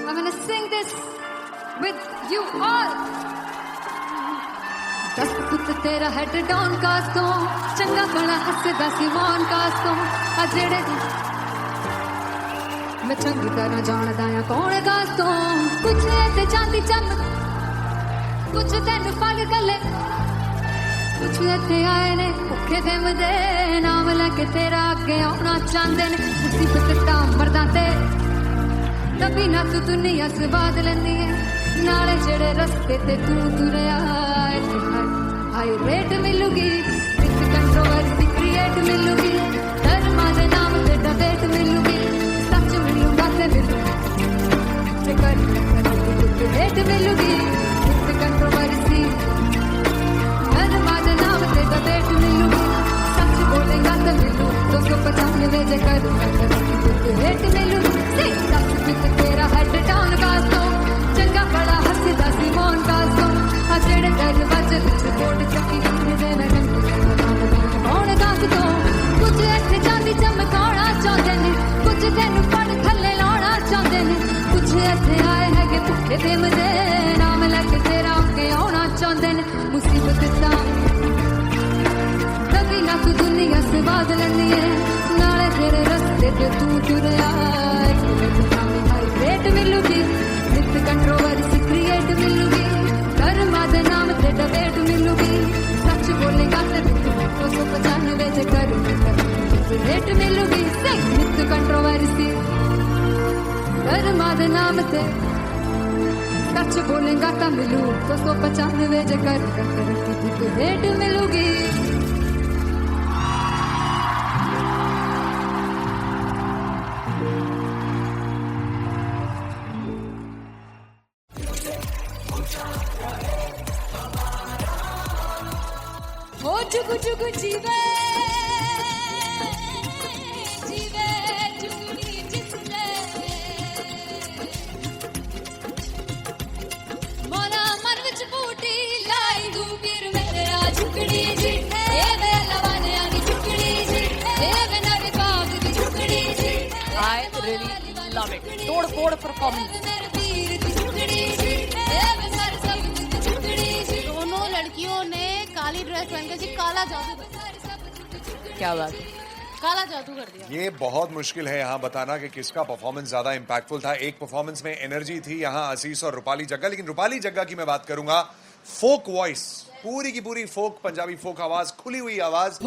I'm gonna sing this with you all. दस पुत तेरा हेड डाउन कास तो चंगा भला हसदा सी मौन कास तो आ जेड़े मैं चंगी तरह जानदा आ कौन कास तो कुछ ते चांदी चम कुछ तेन फल गले कुछ इत्थे आए ने भुखे फिमदे नाम लैके तेरा अगे आउणा चाहंदे ने मुसीबत ता मरदा ते तभी ना तू दुनिया स्वाद लैंदी है नाले जेड़े रस्ते ते तू तुरया हाई रेट मिलूगी विद कंट्रोवर्सी क्रिएट मिलूगी धर्मा दे नाम ते डिबेट मिलूगी सच मिलूगा ते मिलूगी कर रेट मिलूगी विद कंट्रोवर्सी धर्मा दे नाम ते डिबेट मिलूगी सच बोलेगा ते मिलू 295 जे कर रेट मिलूगी सच विद तेरा हेड डाउन का तो चंगा बड़ा हसदा सी मौन का तो आ जेड़े दरवाजे विच कोट चक्की दे मैं कौन गास तो कुछ इत्थे चांदी चमकाना चाहते ने कुछ तेन पड़ थल्ले लाना चाहते ने कुछ इत्थे आए है कि भुखे फिमदे नाम लैके तेरा अगे आउणा चाहते ने मुसीबत ता कभी ना तू दुनिया स्वाद लैंदी है नाले तेरे रस्ते ते तू तुरया रेट मिलूगी विद कंट्रोवर्सी क्रिएट मिलूगी धर्मा दे नाम ते डिबेट मिलूगी सच बोलेगा ते 295 जे कर रेट मिलूगी विद कंट्रोवर्सी धर्मा दे नाम ते सच बोलेगा ता मिलू 295 जे कर रेट मिलूगी जुगु जुगु जीवे जीवे जुगनी जिसले मोरा मन विच बूटी लाई दू पीर मेरे आ झुकड़ी जी ए वे लवाने आनी झुकड़ी जी ए वे नवी बाग दी झुकड़ी जी I really love it. तोड़ फोड़ परफॉर्मेंस मेरे पीर दी झुकड़ी जी ए वे सर सब दी झुकड़ी जी दोनों लड़कियों ने काली ड्रेस पहन के जी काला जादू क्या बात है काला जादू कर दिया। ये बहुत मुश्किल है यहाँ बताना कि किसका परफॉर्मेंस ज्यादा इंपैक्टफुल था। एक परफॉर्मेंस में एनर्जी थी यहाँ असीस और रूपाली जग्गा, लेकिन रूपाली जग्गा की मैं बात करूंगा फोक वॉइस, पूरी की पूरी फोक पंजाबी फोक आवाज, खुली हुई आवाज।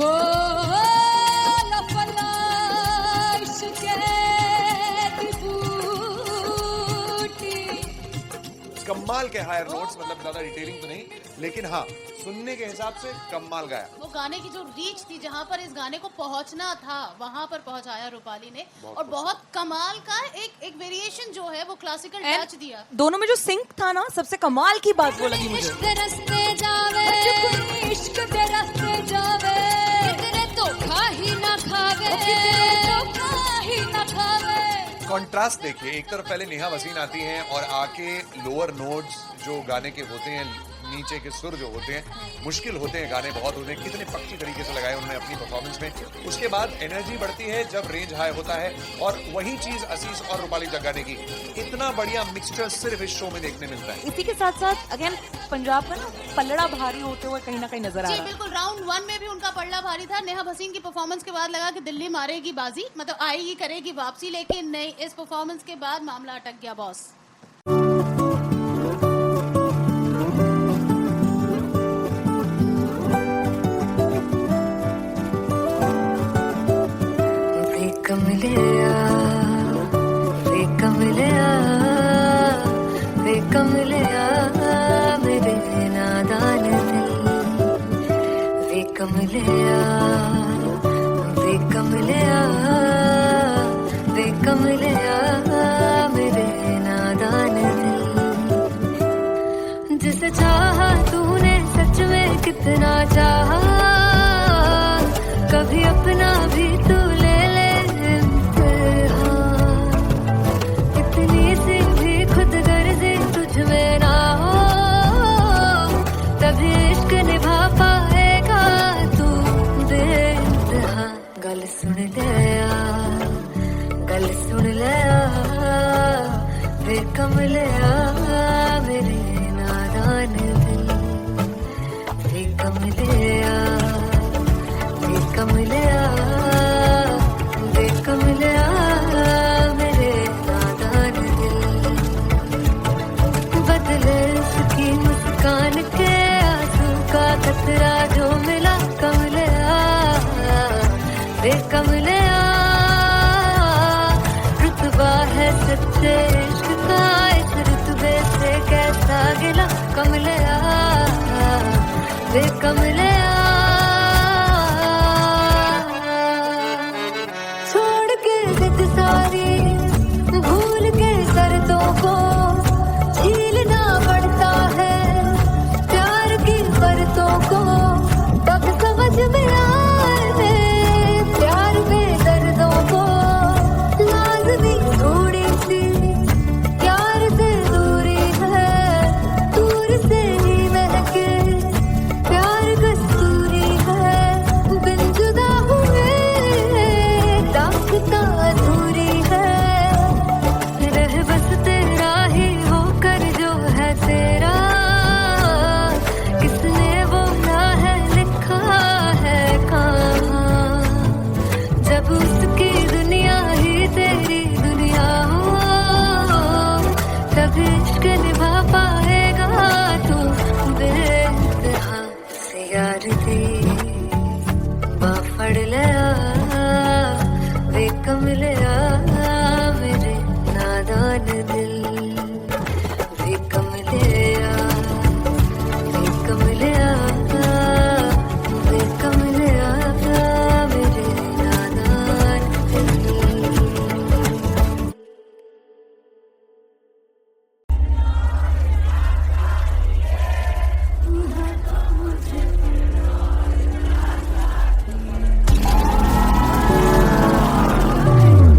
कमाल के हायर नोट्स, मतलब ज्यादा डिटेलिंग तो नहीं, लेकिन हाँ सुनने के हिसाब से कमाल गाया। वो गाने की जो रीच थी, जहाँ पर इस गाने को पहुंचना था वहां पर पहुंचाया रूपाली ने, और बहुत कमाल का एक वेरिएशन जो है वो क्लासिकल टच दिया। दोनों में जो सिंक था ना, सबसे कमाल की बात वो लगी मुझे। इश्क दे रस्ते जावे इश्क दे रस्ते जावे कितने धोखा ही ना खावे धोखा ही ना खावे। कॉन्ट्रास्ट देखिए, एक तरफ पहले नेहा वसीन आती हैं और आके लोअर नोट्स जो गाने के होते हैं, नीचे के सुर जो होते हैं, मुश्किल होते हैं, गाने बहुत होते हैं, कितने पक्की तरीके से लगाए उन्होंने अपनी परफॉर्मेंस में। उसके बाद एनर्जी बढ़ती है जब रेंज हाई होता है, और वही चीज असीस और रूपाली जग्गा ने की। इतना बढ़िया मिक्सचर सिर्फ इस शो में देखने मिलता है। इसी के साथ साथ अगेन पंजाब का ना पल्लड़ा भारी होते हुए कहीं ना कहीं नजर आ जी रहा है। बिल्कुल, राउंड 1 में भी उनका पल्ला भारी था। नेहा भसीन की परफॉर्मेंस के बाद लगा कि दिल्ली मारेगी बाजी, मतलब आएगी करेगी वापसी, लेकिन नहीं, इस परफॉर्मेंस के बाद मामला अटक गया बॉस। मेरे नादान दिल कमलिया वे कमलिया मेरे नादान दिल। जिसे चाहा तूने सच में कितना चाहा, कभी अपना भी तू ले ले इम्तिहान। इतनी सी भी खुद गर्जी तुझ में ना हो, तभी इश्क निभा पाएगा तू बेइंतहा। गल सुन ले, गल सुन ले, वे कमलिया मेरे नादान दिल, वे कमलिया, वे कमलिया, वे कमलिया मेरे नादान दिल। बदले उसकी मुस्कान के आंसू का कतरा जो मिला कमलिया, वे कमलिया। रुतबा है सच्चे इश्क का इस रुतबे से कैसा गिला कमलिया, वे कमलिया। छोड़ के जिद सारी भूल के शर्तों को झीलना पड़ता है प्यार की शर्तों को, तब समझ में आए प्यार में दर्दों को। लाज़मी थोड़ी सी प्यार से दूरी है, दूर से ही महके प्यार कस्तूरी है। बिन जुदा हुए दास्तां अधूरी है, रह बस तेरा ही होकर जो है तेरा, किसने वो ना है लिखा है कहाँ। जब उसकी दुनिया ही तेरी दुनिया हो, तब इश्क निभा पाएगा तू बेइंतहा से यार दी बाफड़ लिया, वे कमलिया मेरे नादान दिल, वे कमलिया, वे कमलिया, वे कमलिया मेरे नादान दिल।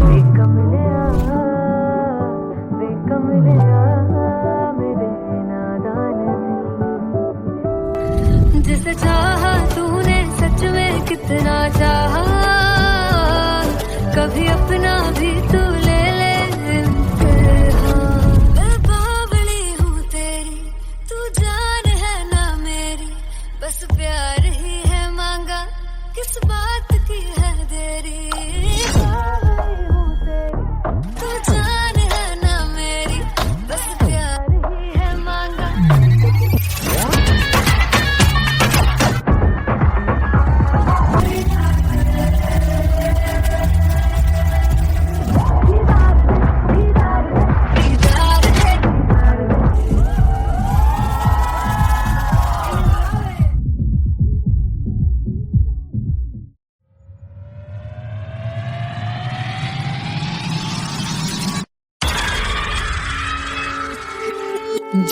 वे कमलिया, वे कमलिया मेरे नादान दिल। जिसे चाहा तूने सच में कितना चाहा, कभी अपना भी तू ले ले इम्तिहान। मैं बावली हूँ तेरी, तू जान है ना मेरी, बस प्यार ही है मांगा, किस बात की है देरी। बावली हूँ तेरी, तू जान है ना मेरी, बस प्यार ही है मांगा।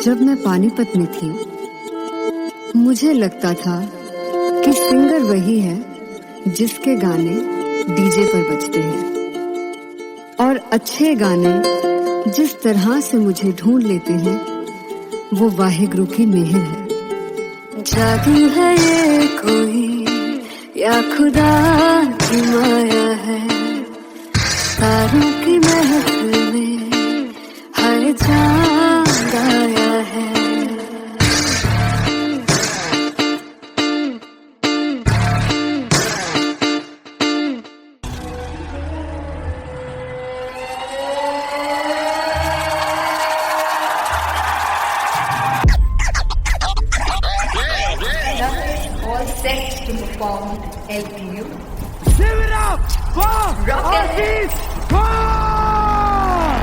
जब मैं पानीपत में थी, मुझे लगता था कि सिंगर वही है जिसके गाने डीजे पर बजते हैं, और अच्छे गाने जिस तरह से मुझे ढूंढ लेते हैं वो वाहिगुरु की मेहर है। जादू है ये कोई या खुदा की माया है, तारों की महफिल में हर चांद आया है। All set to perform LPU. Give it up for Artist Pop!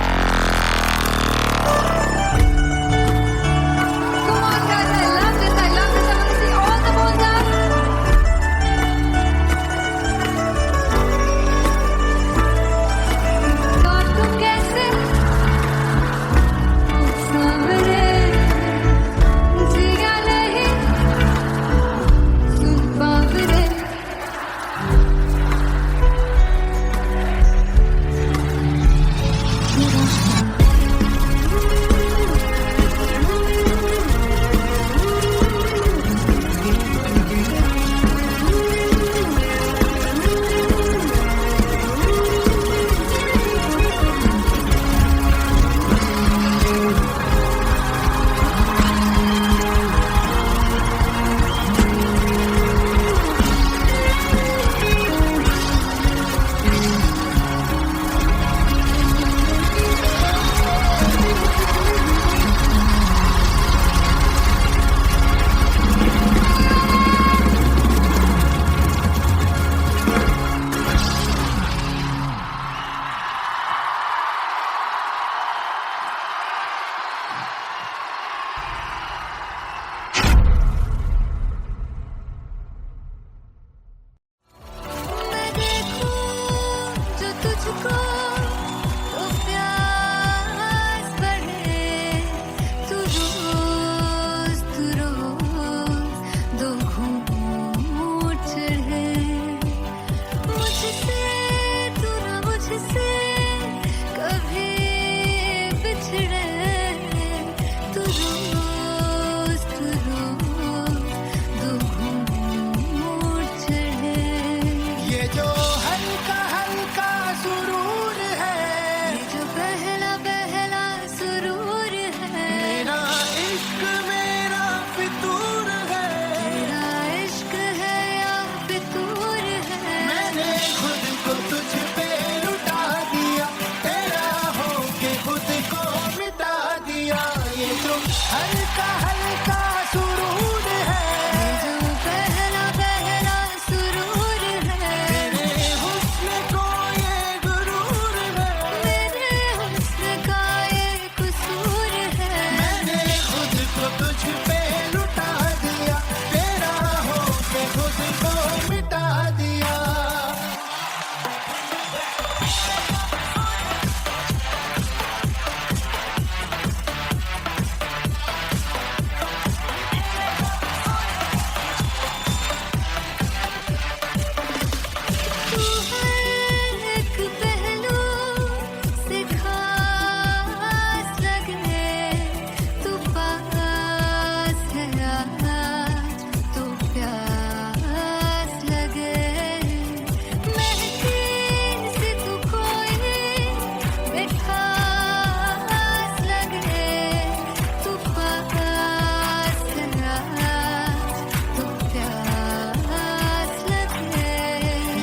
Come on guys, I love this, I love this. I want to see all the balls up. काटू कैसे सामने जिया नहीं सुन पावरे। हल्का हल्का सुरूर है, ये जो पहला पहला सुरूर है, मेरा इश्क मेरा फितूर है, तेरा इश्क है या फितूर है, मैंने खुद को तुझ पे लुटा दिया, तेरा होके खुद को मिटा दिया। ये जो हल्का हल्का सुरूर है, ये जो पहला पहला सुरूर है, तेरे हुस्न को ये गुरूर है, मेरे हुस्न का ये कसूर है, मैंने खुद को तुझ पे लुटा दिया, तेरा होके खुद को मिटा दिया। तू हर एक पहलू से खास लगे, तू पास है आज, तू प्यास लगे, महकी से तू कोई मिठास लगे, तू पास है आज, तू प्यास लगे।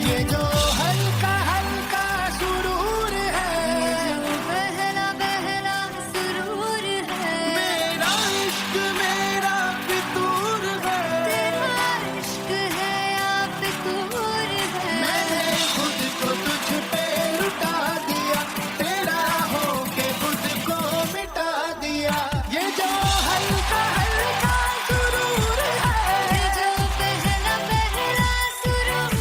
ये जो हल्का हल्का सुरूर है, ये जो पहला पहला सुरूर है, मेरा इश्क मेरा फितूर है, तेरा इश्क है या फितूर है, मैंने खुद को तुझ पे लुटा दिया, तेरा होके खुद को मिटा दिया। ये जो हल्का हल्का सुरूर है, ये जो पहला पहला सुरूर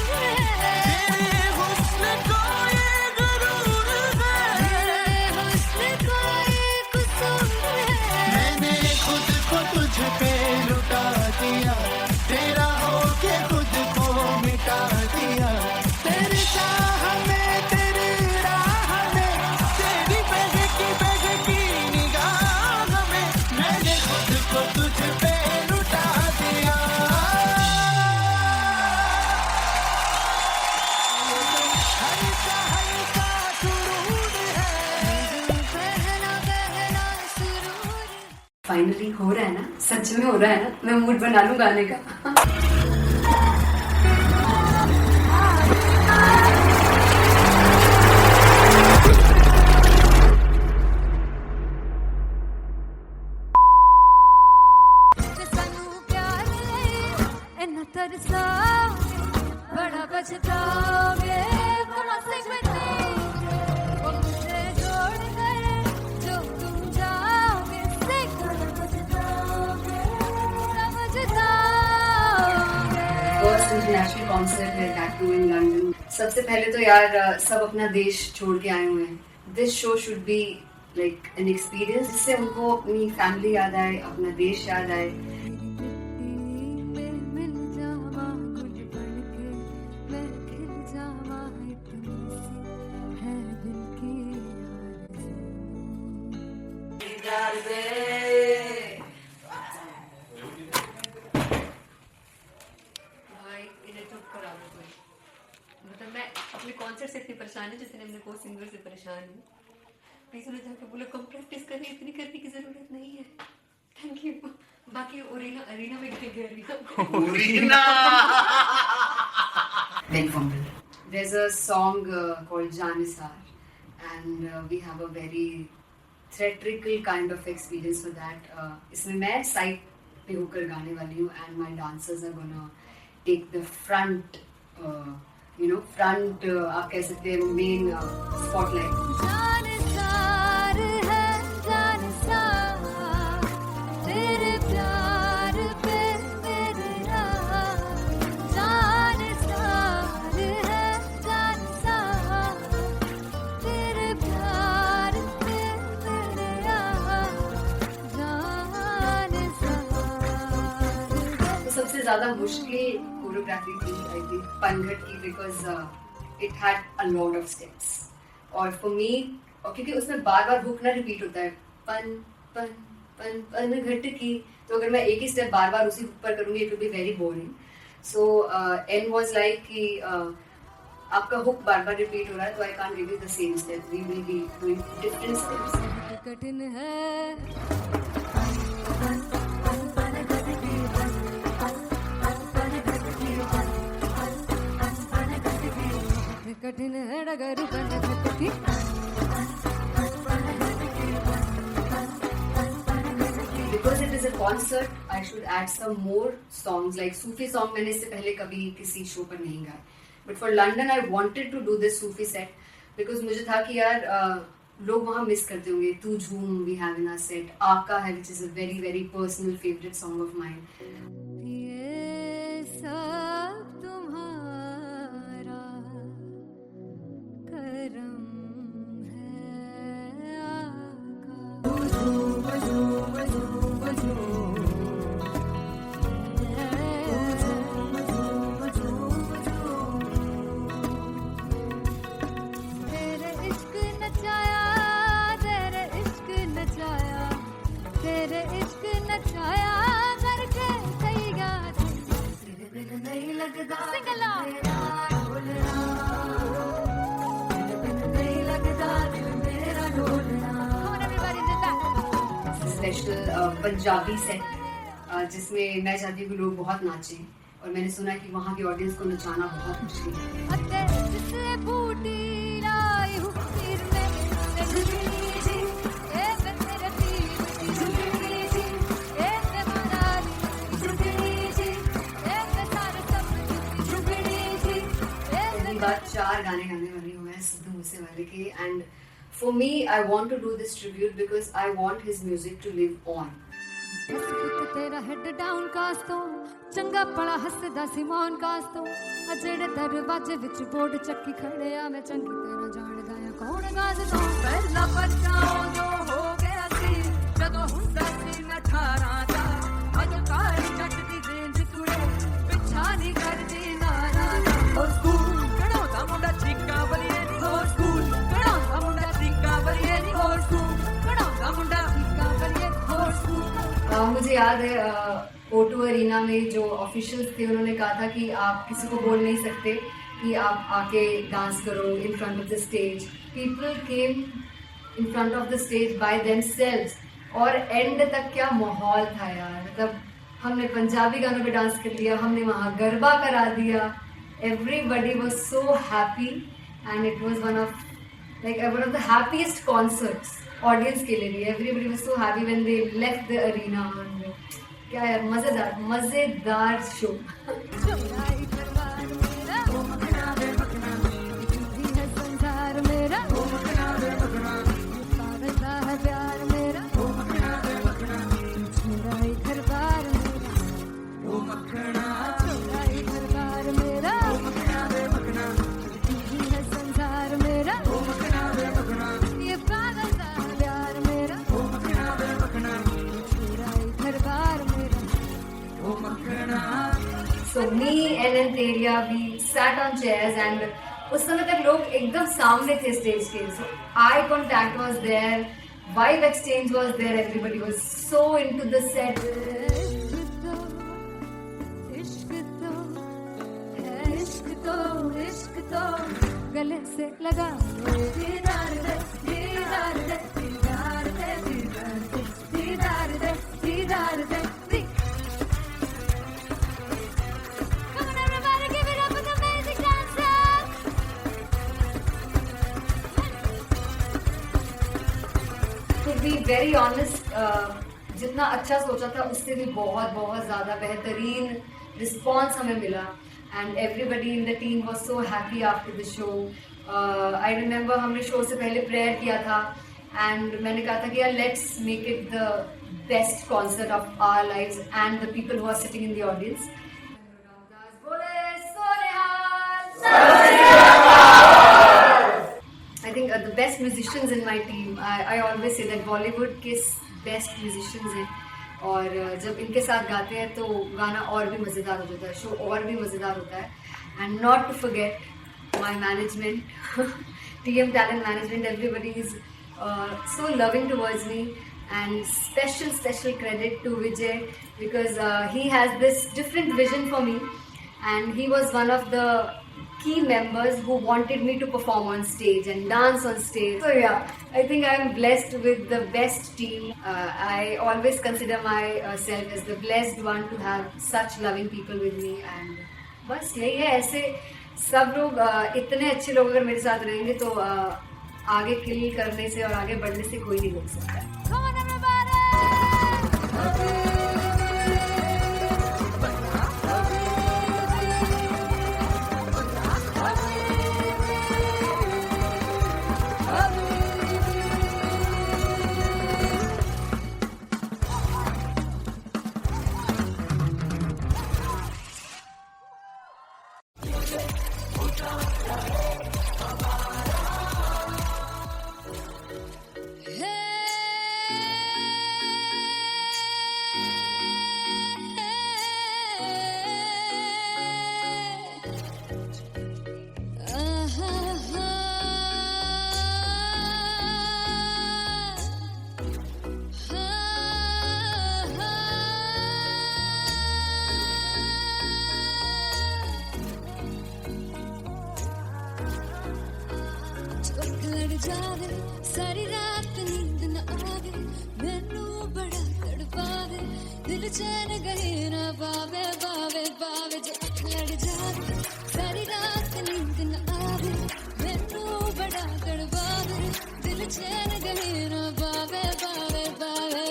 है, तेरे हुस्न को ये गुरूर है, मेरे हुस्न का ये कसूर है, मैंने खुद को तुझ पे लुटा दिया, तेरा होके खुद को मिटा दिया। तेरी चाह में तेरी राह में, तेरी बहकी निगाह में, मैंने खुद को तुझ पे लुटा दिया। हल्का हल्का सुरूर है, ये जो पहला पहला सुरूर है। फाइनली हो रहा है ना, सच में हो रहा है ना, मैं मूड बना लूं गाने का। ਤੇ ਸਾਨੂੰ ਪਿਆਰ ਲਈ ਇੰਨਾ ਤਰਸਾਓਗੇ, ਬੜਾ ਪਛਤਾਓਗੇ, बड़ा सिमरते वो मुझे छोड़ गए, जो तुम जाओगे से बड़ा पछताओगे, समझताओगे। फर्स्ट इंटरनेशनल कॉन्सर्ट है टैटू इन लंदन। सबसे पहले तो यार सब अपना देश छोड़ के आए हुए हैं। This show should be like an experience, जिससे उनको अपनी फैमिली याद आए, अपना देश याद आए। में मिल जावा गुल बनके, मैं खिल जावा, इतनी सी है दिल की आरज़ू। भाई इन्हें चुप करा दो कोई। मतलब मैं अपने कॉन्सर्ट से इतनी परेशान हूँ जितने अपने को सिंगर से परेशान हूँ। प्लीज उन्हें जाके बोलो कम प्रैक्टिस करनी, इतनी करने की जरूरत नहीं है। Thank you. बाकी अरीना में गई arena Ben Fumble. There's a song called Janisar, and we have a very theatrical kind of experience for that. इसमें मैं साइड पे होकर गाने वाली हूँ, and my dancers are gonna take the front, front आप कह सकते हैं मेन spotlight. जानसार है जानसार, तेरे प्यार पे मेरे यार, जानसार है जानसार, तेरे प्यार पे मेरे यार, जानसार है। तो सबसे ज्यादा मुश्किल कोरियोग्राफी थी आई थिंक पनघट की, because it had a lot of steps. और फॉर मी, और क्योंकि उसमें बार बार हुक ना रिपीट होता है, पन पन पन पन घट की, तो अगर मैं एक ही स्टेप बार बार उसी हुक पर करूंगी it will be very boring. So an was like कि आपका हुक बार बार रिपीट हो रहा है, तो I can't give you the same step, we will be doing different steps. कठिन है कठिन है डगर बनती Because it is a concert, I should add some more songs. Like Sufi song मैंने इससे पहले कभी किसी शो पर नहीं गाया. But for London, I wanted to do this Sufi set because मुझे था कि यार लोग वहाँ मिस करते होंगे. तू झूम we have in our set. आका है which is a very very personal favorite song of mine. ये सब तुम्हारा करम है आका. तेरे इश्क नचाया तेरे इश्क नचाया करके सही गा तेरे बिन नहीं लगदा सिंगला तेरे बिन नहीं लगदा दिल मेरा ढोलना. Come on everybody in the back. Special Punjabi set जिसमें मैं चाहती हूँ कि लोग बहुत नाचें, और मैंने सुना कि वहाँ की ऑडियंस को नचाना बहुत मुश्किल है. अते जिसने बूटी लाई हूँ तीर में जिंदगी जी ए मैं तेरे तीर की जिंदगी जी ए मैं मनाली की जिंदगी जी ए मैं सारे सपनों की जिंदगी जी ए पहली बार 4 गाने गाने वाली हूँ मैं सिद्धू मूसेवाले के. And for me I want to do this tribute because I want his music to live on. बस पुत तेरा हेड डाउन कास्तो चंगा पड़ा हसदा सिमोन कास्तो आ जेड़े दरवाजे विच बोर्ड चक्की खड़े आ मैं चंगी तरह जानदा आ कौन गाज तो पहला बच्चा जो हो गया सी जदों हुंदा सी मैं 18 दा अज काली जट दी रेंज कुड़े पिछा नहीं करदी नारा ओ स्कूल कढ़ाउंदा मुंडा चीका बलिए नी हो स्कूल कढ़ाउंदा मुंडा चीका बलिए नी हो स्कूल कढ़ाउंदा मुंडा चीका बलिए हो स्कूल. मुझे याद है O2 अरीना में जो ऑफिशियल्स थे उन्होंने कहा था कि आप किसी को बोल नहीं सकते कि आप आके डांस करो in front of the stage. People came in front of the stage by themselves, और एंड तक क्या माहौल था यार. मतलब हमने पंजाबी गानों पे डांस कर लिया, हमने वहाँ गरबा करा दिया. Everybody was so happy and it was one of the happiest concerts audience के लिए भी. Everybody was so happy when they left the arena. क्या यार मजेदार शो. चुराई करवार मेरा ओ मखना दे मखना भी है संसार मेरा ओ मखना दे मखना पागल है प्यार मेरा ओ मखना दे मखना चुराई करवार मेरा ओ मखना चुराई करवार मेरा ओ मखना दे मखना भी है संसार मेरा ओ मखना दे मखना ये पागल है प्यार मेरा ओ मखना दे मखना चुराई करवार मेरा. So me and Anteria, we sat on chairs and उस समय तक लोग एकदम सामने थे स्टेज के. So eye contact was there, vibe exchange was there, everybody was so into the set. इश्क तो गले से लगा दीदार दे दीदार दे दीदार दे दीदार दे दीदार दे. Come on everybody, give it up for the amazing dancers. To be very honest, जितना अच्छा सोचा था उससे भी बहुत ज़्यादा बेहतरीन रिस्पॉन्स हमें मिला. And everybody in the team was so happy after the show. I remember हमने शो से पहले प्रेयर किया था and मैंने कहा था कि यार let's make it the best concert of our lives and the people who are sitting in the audience. I think the best musicians in my team. I always say that Bollywood के best musicians हैं. और जब इनके साथ गाते हैं तो गाना और भी मज़ेदार हो जाता है, शो और भी मज़ेदार होता है. And not to forget my management, TM Talent Management, everybody is so loving towards me. And special credit to Vijay because he has this different vision for me and he was one of the key members who wanted me to perform on stage and dance on stage. So yeah, I think I'm blessed with the best team. I always consider myself as the blessed one to have such loving people with me. And बस यही है, ऐसे सब लोग इतने अच्छे लोग अगर मेरे साथ रहेंगे तो आगे किल करने से और आगे बढ़ने से कोई नहीं रोक सकता। जावे सारी रात नींद न आवे, मैनू बड़ा तड़पावे, दिल चैन गए न पावे पावे पावे। जो लड़ जावे सारी रात नींद न आवे, मैनू बड़ा तड़पावे, दिल चैन गए न पावे पावे पावे।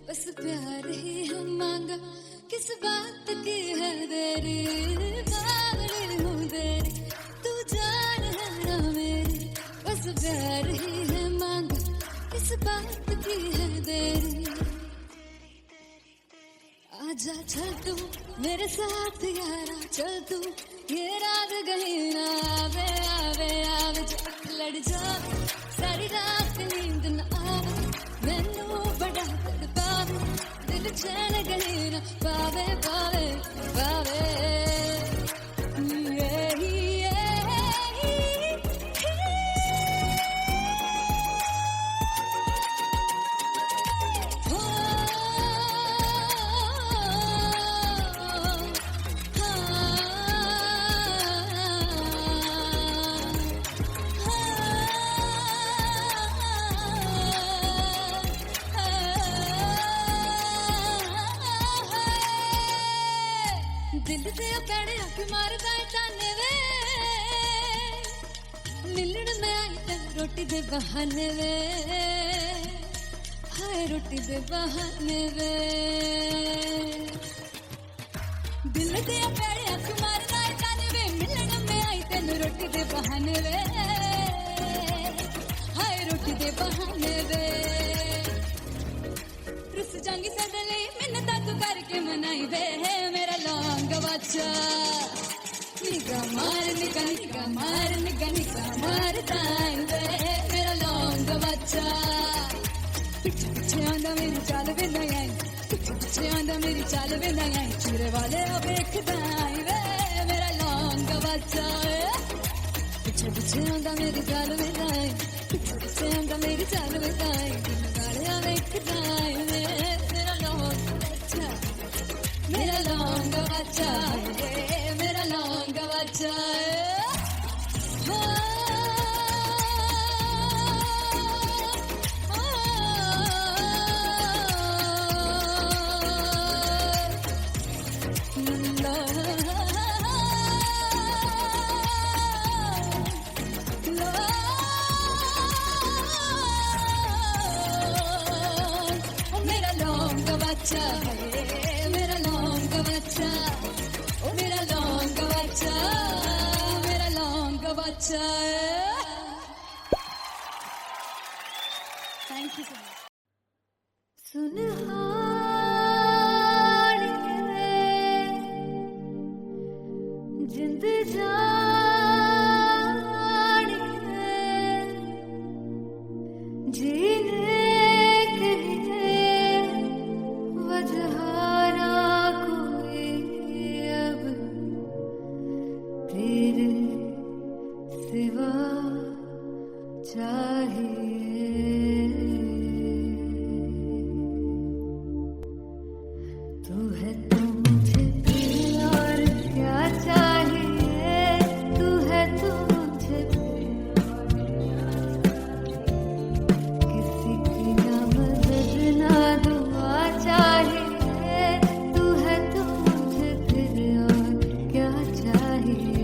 बस प्यार ही हम मांगा, किस बात की है देरी, बावली हूँ तेरी, तू जान है ना मेरी। बस प्यार ही है मांगा, किस बात की है देरी। आजा चल तू मेरे साथ यारा, चल तू ये रात गई ना आवे आवे आवे। जो लड़ जावे सारी रात नींद न आवे, मैनू बड़ा तड़पावे, दिल चैन गई न पावे पावे पावे। दिल से पैड़े हक मारदा ताने वे, मिलन में आई तेन रोटी दे बहाने वे, हाय रोटी दे बहाने वे। दिल से पैड़े हक मारदा ताने वे, मिलन में आई तेन रोटी दे बहाने वे, हाय रोटी दे बहाने वे। रुस जांगी सदले मिन्नता तू करके मनाई वे, मेरा लौंग बच्चा निगा मार निगा निगा मार निगा निगा मार ताई वे, मेरा लौंग बच्चा। पिछे पिछे आंदा मेरी चाल वे नहीं आई, पिछे पिछे आंदा मेरी चाल वे नहीं आई, चूरे वाले ओ देखदा आई वे, मेरा लौंग बच्चा। पिछे पिछे आंदा मेरी चाल वे नहीं आई, पिछे पिछे आंदा मेरी चाल वे नहीं आई, दिन वाले ओ देखदा आई वे, मेरा लौंग बच्चा, मेरा लौंग बच्चा, मेरा लौंग बच्चा। मेरा लौंग बच्चा, मेरा लौंग बच्चा, ओ मेरा लौंग बच्चा, मेरा लौंग बच्चा। Thank you so much. सुनहारिए जिंद जानिए जीने तू है तो मुझे फिर और क्या चाहिए, तू है तो मुझे किसी की ना मदद ना दुआ चाहिए, तू है तो मुझे फिर और क्या चाहिए।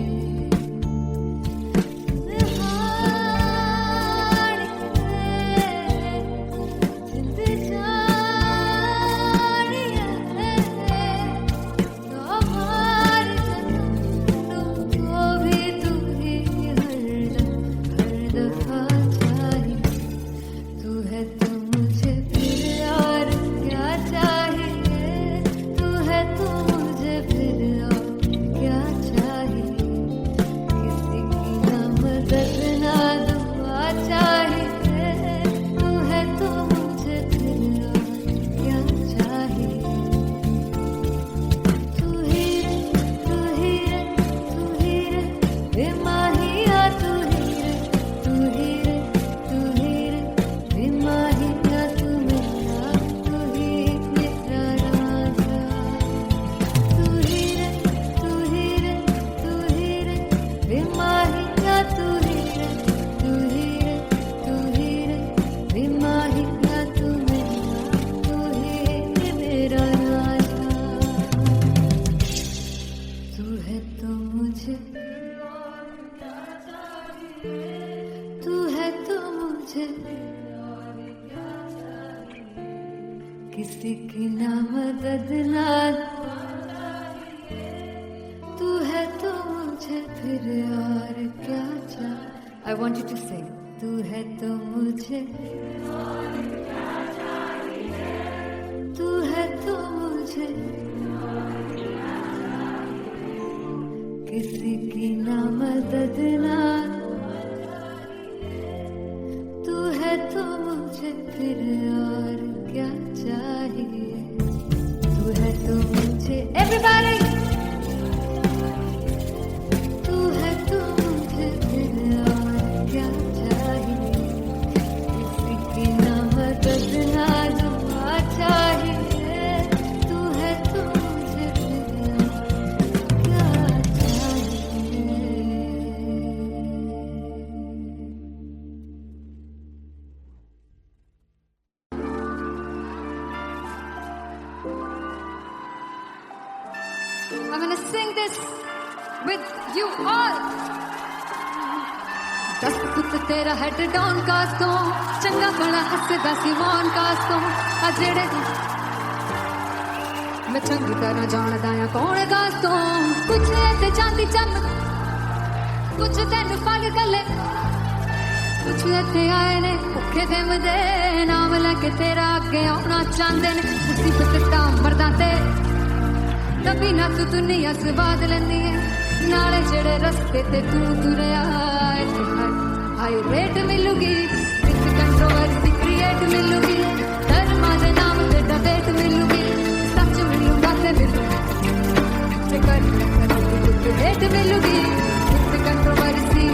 किसी की ना मदद ना तू है तो मुझे फिर और क्या चाहिए। I want you to sing. तू है तो मुझे तू है तो मुझे किसी की ना मदद ना तू है तो मुझे फिर और क्या चाहिए। तू है तो मुझे everybody तू है तो मुझे फिर और क्या चाहिए। किसी की ना मदद ना दुआ चाहिए, तू है तो मुझे फिर और क्या चाहिए। I'm gonna sing this with you all. दस पुत तेरा हेड डाउन कास तो चंगा बड़ा हसदा सी मौन कास तो आ जेड़े मैं चंगी तरह जानदा आ कौन कास तो कुछ ते चांदी चमक कुछ तेन फल गले कुछ इत्थे आए ने भुखे देमदे नाम लैके तेरा अगे आउणा चाहंदे ने मुसीबत तां मरदा ते तभी ना तू दुनिया स्वाद लेंदी है नाले जेड़े रस्ते ते तू तुरया हाई रेट मिलूगी विद कंट्रोवर्सी क्रिएट मिलूगी धर्मा दे नाम ते डिबेट मिलूगी सच मिलूगा ते मिलूगी कर रेट मिलूगी विद कंट्रोवर्सी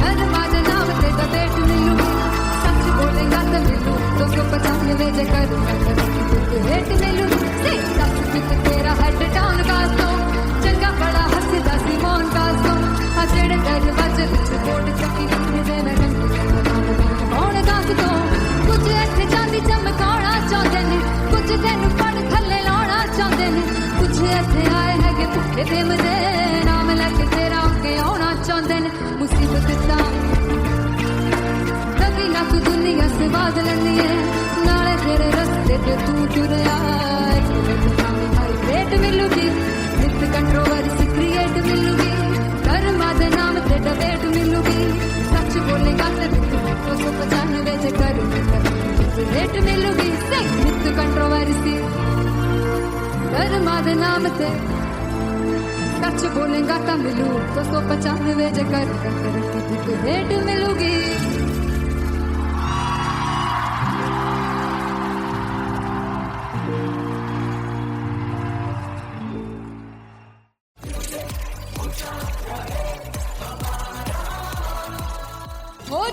धर्मा दे नाम ते डिबेट मिलूगी सच बोलेगा ते मिलू 295 जे कर रेट मिलूगी तेरा हेड डाउन कास तो चंगा बड़ा हसदा सी मौन कास तो आ जेड़े दरवाजे विच कोट चक्की दे मैं कौन कास तो कुछ इत्थे चांदी चमकाउणा चाहंदे ने कुछ तेनू पड़ थल्ले लाउणा चाहंदे ने कुछ इत्थे आए हैगे भुखे देमदे नाम लैके तेरा अगे आउणा चाहंदे ने मुसीबत तां कभी ना तू दुनिया स्वाद लैंदी है नाले तेरे रस्ते ते तू तुरया रेट मिलूगी विद कंट्रोवर्सी क्रिएट मिलूगी कर्मा दे नाम ते डिबेट मिलूगी सच बोलेगा ते 295 जे कर रेट मिलूगी विद कंट्रोवर्सी कर्मा दे नाम ते सच बोलेगा ता मिलू 295 जे कर रेट मिलूगी।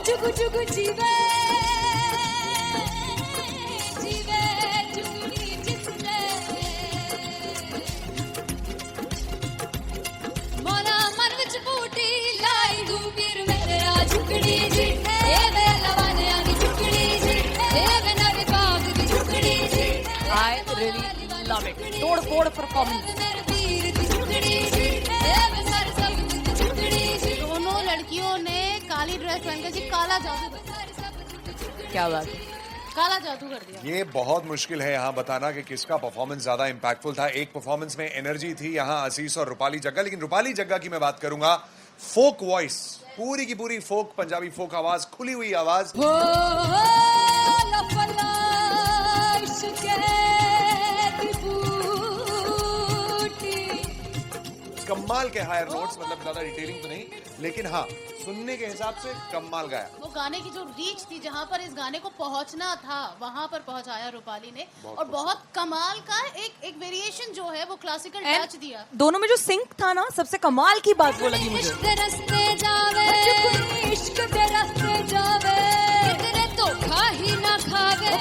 चुगु चुगु जीवे जीवे चुगनी जिसने I really love it. तोड़ फोड़ परफॉर्मेंस. दोनों लड़कियों ने काली ड्रेस पहनकर जी काला जादू क्या बात है. काला जादू कर दिया. ये बहुत मुश्किल है यहाँ बताना कि किसका परफॉर्मेंस ज्यादा इंपैक्टफुल था. एक परफॉर्मेंस में एनर्जी थी यहाँ असीस और रूपाली जग्गा, लेकिन रूपाली जग्गा की मैं बात करूंगा. फोक वॉइस, पूरी की पूरी फोक, पंजाबी फोक आवाज, खुली हुई आवाज. कमाल के हायर नोट्स, मतलब ज्यादा डिटेलिंग तो नहीं, लेकिन हाँ सुनने के हिसाब से कमाल गाया. वो गाने की जो रीच थी, जहाँ पर इस गाने को पहुंचना था वहां पर पहुंचाया रूपाली ने. और बहुत कमाल का एक वेरिएशन जो है वो क्लासिकल टच दिया. दोनों में जो सिंक था ना, सबसे कमाल की बात वो लगी मुझे. इश्क दे रस्ते जावे, इश्क दे रस्ते जावे, कितने धोखा ही ना खावे,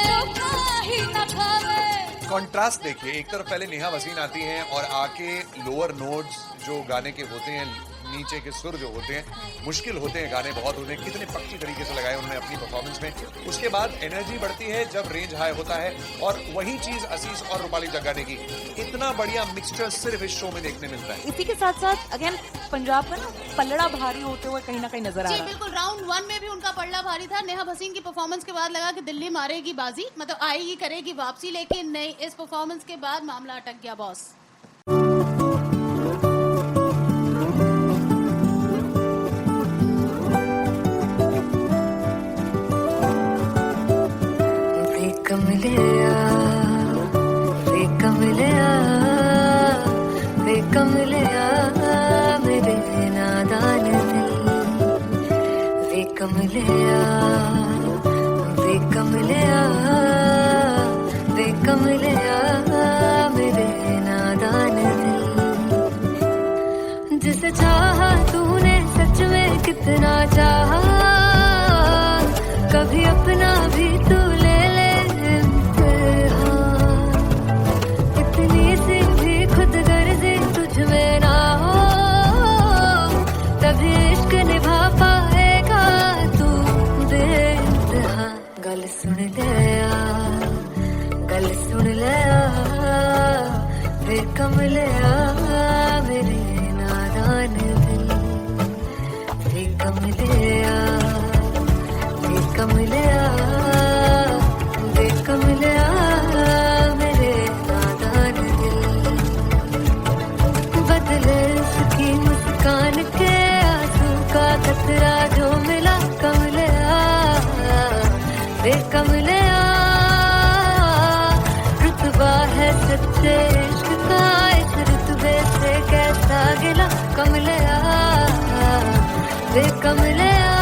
धोखा ही ना खावे. कॉन्ट्रास्ट देखिए, एक तरफ पहले नेहा वसीन आती हैं और आके लोअर नोट्स जो गाने के होते हैं, नीचे के सुर जो होते हैं, मुश्किल होते हैं, गाने बहुत होते हैं, कितने पक्की तरीके से लगाए उन्होंने अपनी परफॉर्मेंस में. उसके बाद एनर्जी बढ़ती है जब रेंज हाई होता है, और वही चीज असीस और रूपाली जग्गा ने की. इतना बढ़िया मिक्सचर सिर्फ इस शो में देखने मिलता है. इसी के साथ साथ अगेन पंजाब का ना पलड़ा भारी होते हुए कहीं ना कहीं नजर आ जी रहा है. बिल्कुल. राउंड 1 में भी उनका पल्ला भारी था. नेहा भसीन की परफॉर्मेंस के बाद लगा कि दिल्ली मारेगी बाजी, मतलब आएगी, करेगी वापसी, लेकिन नहीं, इस परफॉर्मेंस के बाद मामला अटक गया बॉस. जिसे चाहा तूने सच में कितना चाहा, कभी अपना भी तू ले ले इम्तिहान. इतनी सी भी खुद गर्जी तुझ में ना हो, तभी इश्क निभा पाएगा तू बेइंतहा. गल सुन लिया, गल सुन लिया, वे कमलिया मेरे नादान दिल. वे कमलिया, वे कमलिया, वे कमलिया मेरे नादान दिल. बदले उसकी मुस्कान के आंसू का कतरा जो मिला कमलिया, वे कमलिया. रुतबा है सच्चे इश्क का, इस रुतबे से कैसा गिला कमलिया, वे कमलिया.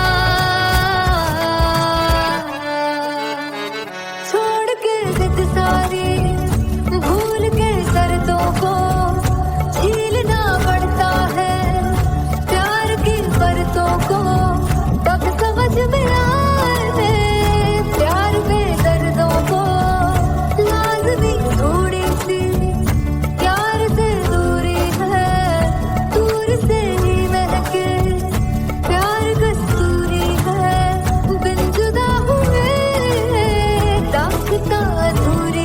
छोड़ के जिद सारी, भूल के शर्तों को, झीलना पड़ता है प्यार की परतों को. तब समझ में आए प्यार में दर्दों को, लाज़मी थोड़ी सी प्यार से दूरी है, दूर से ही महके प्यार कस्तूरी है. बिन जुदा हुए दास्तां अधूरी